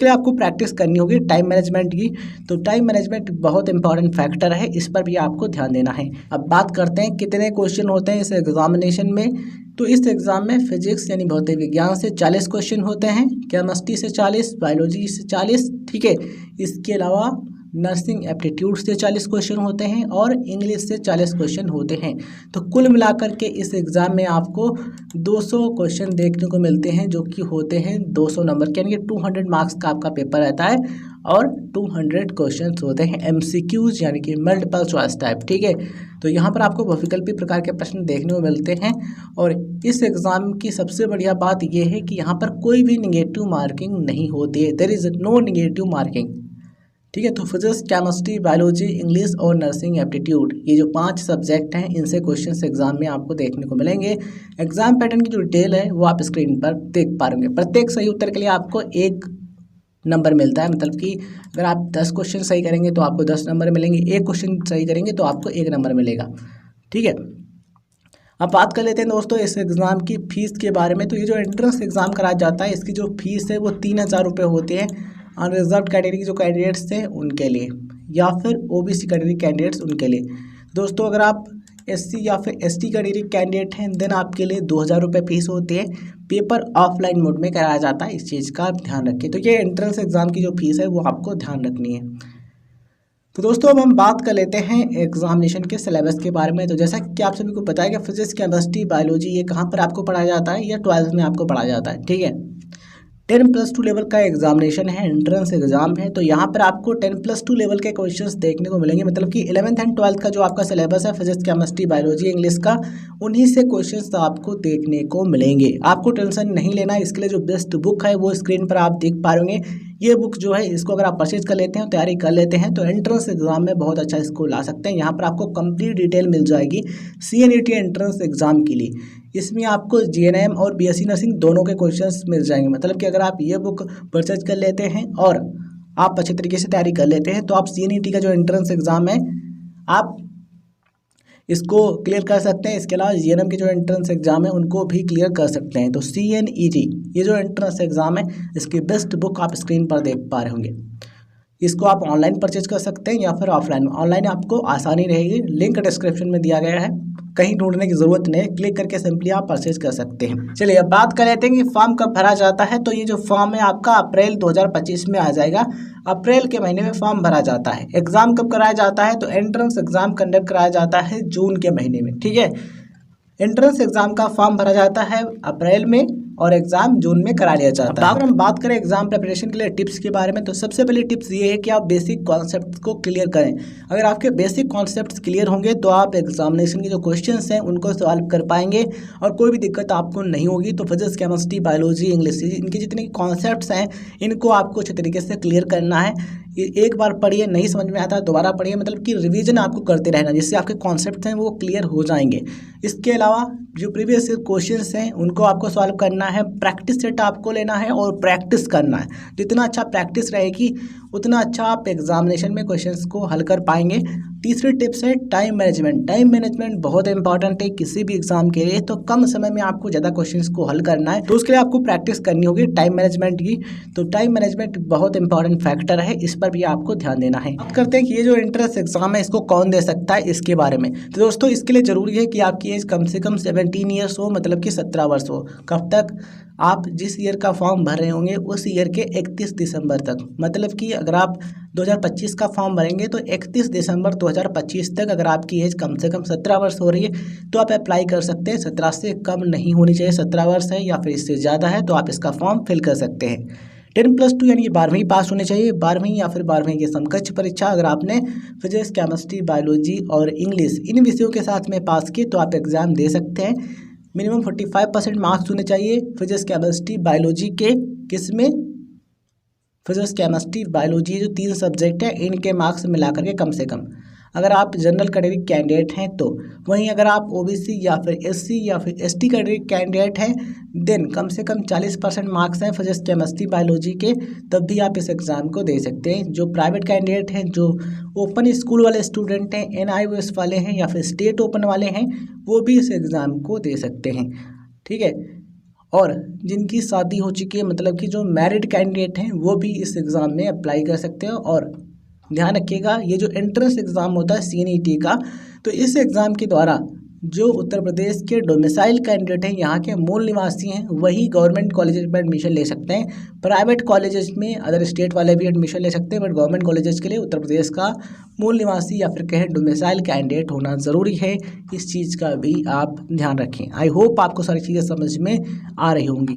के लिए आपको प्रैक्टिस करनी होगी टाइम मैनेजमेंट की। तो टाइम मैनेजमेंट बहुत इंपॉर्टेंट फैक्टर है, इस पर भी आपको ध्यान देना है। अब बात करते हैं कितने क्वेश्चन होते हैं इस एग्जामिनेशन में। तो इस एग्ज़ाम में फिजिक्स यानी भौतिक विज्ञान से 40 क्वेश्चन होते हैं, केमिस्ट्री से 40, बायोलॉजी से 40, ठीक है। इसके अलावा नर्सिंग एप्टीट्यूड से 40 क्वेश्चन होते हैं और इंग्लिश से 40 क्वेश्चन होते हैं। तो कुल मिलाकर के इस एग्ज़ाम में आपको 200 क्वेश्चन देखने को मिलते हैं, जो कि होते हैं 200 नंबर के, यानी कि 200 मार्क्स का आपका पेपर रहता है और 200 क्वेश्चन होते हैं MCQs यानी कि मल्टीपल चॉइस टाइप, ठीक है। तो यहाँ पर आपको बहुविकल्पी प्रकार के प्रश्न देखने को मिलते हैं। और इस एग्ज़ाम की सबसे बढ़िया बात यह है कि यहाँ पर कोई भी निगेटिव मार्किंग नहीं होती है, there is no negative marking, ठीक है। तो फिजिक्स, केमिस्ट्री, बायोलॉजी, इंग्लिश और नर्सिंग एप्टीट्यूड, ये जो 5 सब्जेक्ट हैं, इनसे क्वेश्चंस एग्जाम में आपको देखने को मिलेंगे। एग्जाम पैटर्न की जो डिटेल है वो आप स्क्रीन पर देख पा रहे हैं। प्रत्येक सही उत्तर के लिए आपको 1 नंबर मिलता है, मतलब कि अगर आप 10 क्वेश्चन सही करेंगे तो आपको 10 नंबर मिलेंगे, 1 क्वेश्चन सही करेंगे तो आपको 1 नंबर मिलेगा, ठीक है। अब बात कर लेते हैं दोस्तों इस एग्ज़ाम की फ़ीस के बारे में। तो ये जो एंट्रेंस एग्ज़ाम कराया जाता है, इसकी जो फ़ीस है वो 3000 रुपये होती है अनरिजर्व कैटेगरी के जो कैंडिडेट्स हैं उनके लिए, या फिर OBC कैटेगरी कैंडिडेट्स उनके लिए। दोस्तों अगर आप SC या फिर ST कैटेगरी कैंडिडेट हैं देन आपके लिए 2000 रुपये फीस होती है। पेपर ऑफलाइन मोड में कराया जाता है, इस चीज़ का आप ध्यान रखें। तो ये एंट्रेंस एग्ज़ाम की जो फीस है वो आपको ध्यान रखनी है। तो दोस्तों अब हम बात कर लेते हैं एग्जामिनेशन के सिलेबस के बारे में। तो जैसा कि आप सभी को पता है कि फिजिक्स, केमिस्ट्री, बायोलॉजी ये कहाँ पर आपको पढ़ाया जाता है, या 12th में आपको पढ़ाया जाता है, ठीक है। 10+2 लेवल का एग्जामिनेशन है, एंट्रेंस एग्जाम है। तो यहाँ पर आपको 10+2 लेवल के क्वेश्चंस देखने को मिलेंगे, मतलब कि 11th एंड 12th का जो आपका सिलेबस है फिजिक्स, केमिस्ट्री, बायोलॉजी, इंग्लिश का, उन्हीं से क्वेश्चंस आपको देखने को मिलेंगे। आपको टेंशन नहीं लेना, इसके लिए जो बेस्ट बुक है वो स्क्रीन पर आप देख पा रहे हैं। ये बुक जो है इसको अगर आप परचेज कर लेते हैं, तैयारी कर लेते हैं, तो एंट्रेंस एग्जाम में बहुत अच्छा इसको ला सकते हैं। यहाँ पर आपको कंप्लीट डिटेल मिल जाएगी CNET एंट्रेंस एग्जाम के लिए। इसमें आपको GNM और BSc नर्सिंग दोनों के क्वेश्चंस मिल जाएंगे, मतलब कि अगर आप ये बुक परचेज कर लेते हैं और आप अच्छे तरीके से तैयारी कर लेते हैं तो आप CNET का जो एंट्रेंस एग्जाम है आप इसको क्लियर कर सकते हैं। इसके अलावा GNM के जो एंट्रेंस एग्जाम है उनको भी क्लियर कर सकते हैं। तो CNET ये जो एंट्रेंस एग्जाम है इसकी बेस्ट बुक आप स्क्रीन पर देख पा रहे होंगे। इसको आप ऑनलाइन परचेज कर सकते हैं या फिर ऑफलाइन। ऑनलाइन आपको आसानी रहेगी, लिंक डिस्क्रिप्शन में दिया गया है, कहीं ढूंढने की जरूरत नहीं है, क्लिक करके सिंपली आप परचेज कर सकते हैं। चलिए अब बात कर लेते हैं कि फॉर्म कब भरा जाता है। तो ये जो फॉर्म है आपका अप्रैल 2025 में आ जाएगा। अप्रैल के महीने में फॉर्म भरा जाता है। एग्जाम कब कराया जाता है, तो एंट्रेंस एग्जाम कंडक्ट कराया जाता है जून के महीने में, ठीक है। एंट्रेंस एग्जाम का फॉर्म भरा जाता है अप्रैल में और एग्जाम जून में करा लिया जाता है। अगर हम बात करें एग्जाम प्रिपरेशन के लिए टिप्स के बारे में, तो सबसे पहले टिप्स ये है कि आप बेसिक कॉन्सेप्ट्स को क्लियर करें। अगर आपके बेसिक कॉन्सेप्ट्स क्लियर होंगे तो आप एग्जामिनेशन के जो क्वेश्चंस हैं उनको सॉल्व कर पाएंगे और कोई भी दिक्कत आपको नहीं होगी। तो फिजिक्स, केमिस्ट्री, बायोलॉजी, इंग्लिश, इनके जितने कॉन्सेप्ट्स हैं इनको आपको अच्छे तरीके से क्लियर करना है। एक बार पढ़िए, नहीं समझ में आता दोबारा पढ़िए, मतलब कि रिवीजन आपको करते रहना, जिससे आपके कॉन्सेप्ट्स हैं वो क्लियर हो जाएंगे। इसके अलावा जो प्रीवियस क्वेश्चंस हैं उनको आपको सॉल्व करना है, प्रैक्टिस सेट आपको लेना है और प्रैक्टिस करना है। जितना अच्छा प्रैक्टिस रहेगी उतना अच्छा आप एग्जामिनेशन में क्वेश्चंस को हल कर पाएंगे। तीसरी टिप्स है टाइम मैनेजमेंट। टाइम मैनेजमेंट बहुत इंपॉर्टेंट है किसी भी एग्जाम के लिए। तो कम समय में आपको ज़्यादा क्वेश्चंस को हल करना है, तो उसके लिए आपको प्रैक्टिस करनी होगी टाइम मैनेजमेंट की। तो टाइम मैनेजमेंट बहुत इंपॉर्टेंट फैक्टर है, इस पर भी आपको ध्यान देना है। बात करते हैं कि ये जो एंट्रेंस एग्जाम है इसको कौन दे सकता है, इसके बारे में। तो दोस्तों इसके लिए ज़रूरी है कि आपकी एज कम से कम 17 ईयर्स हो, मतलब कि 17 वर्ष हो। कब तक, आप जिस ईयर का फॉर्म भर रहे होंगे उस ईयर के 31 दिसंबर तक। मतलब कि अगर आप 2025 का फॉर्म भरेंगे तो 31 दिसंबर 2025 तक अगर आपकी एज कम से कम 17 वर्ष हो रही है तो आप अप्लाई कर सकते हैं। 17 से कम नहीं होनी चाहिए, 17 वर्ष है या फिर इससे ज़्यादा है तो आप इसका फॉर्म फिल कर सकते हैं। 10+2 यानी 12वीं पास होने चाहिए, 12वीं या फिर 12वीं की समकक्ष परीक्षा अगर आपने फिजिक्स, केमिस्ट्री, बायोलॉजी और इंग्लिश इन विषयों के साथ में पास की तो आप एग्ज़ाम दे सकते हैं। मिनिमम 45% मार्क्स होने चाहिए फिजिक्स, केमिस्ट्री, बायोलॉजी के, किसमें, फिजिक्स, केमिस्ट्री, बायोलॉजी जो 3 सब्जेक्ट हैं इनके मार्क्स मिला करके कम से कम। अगर आप जनरल कैटेगरी कैंडिडेट हैं तो, वहीं अगर आप OBC या फिर SC या फिर ST कैटेगरी कैंडिडेट हैं देन कम से कम 40% मार्क्स हैं फिजिक्स, केमिस्ट्री, बायोलॉजी के, तब भी आप इस एग्ज़ाम को दे सकते हैं। जो प्राइवेट कैंडिडेट हैं, जो ओपन स्कूल वाले स्टूडेंट हैं, NIOS वाले हैं या फिर स्टेट ओपन वाले हैं, वो भी इस एग्ज़ाम को दे सकते हैं, ठीक है। और जिनकी शादी हो चुकी है, मतलब कि जो मैरिड कैंडिडेट हैं, वो भी इस एग्ज़ाम में अप्लाई कर सकते हैं। और ध्यान रखिएगा, ये जो एंट्रेंस एग्ज़ाम होता है CNET का, तो इस एग्ज़ाम के द्वारा जो उत्तर प्रदेश के डोमिसाइल कैंडिडेट हैं, यहाँ के मूल निवासी हैं, वही गवर्नमेंट कॉलेजेस में एडमिशन ले सकते हैं। प्राइवेट कॉलेजेस में अदर स्टेट वाले भी एडमिशन ले सकते हैं, बट गवर्नमेंट कॉलेजेस के लिए उत्तर प्रदेश का मूल निवासी या फिर कहें डोमिसाइल कैंडिडेट होना ज़रूरी है। इस चीज़ का भी आप ध्यान रखें। आई होप आपको सारी चीज़ें समझ में आ रही होंगी।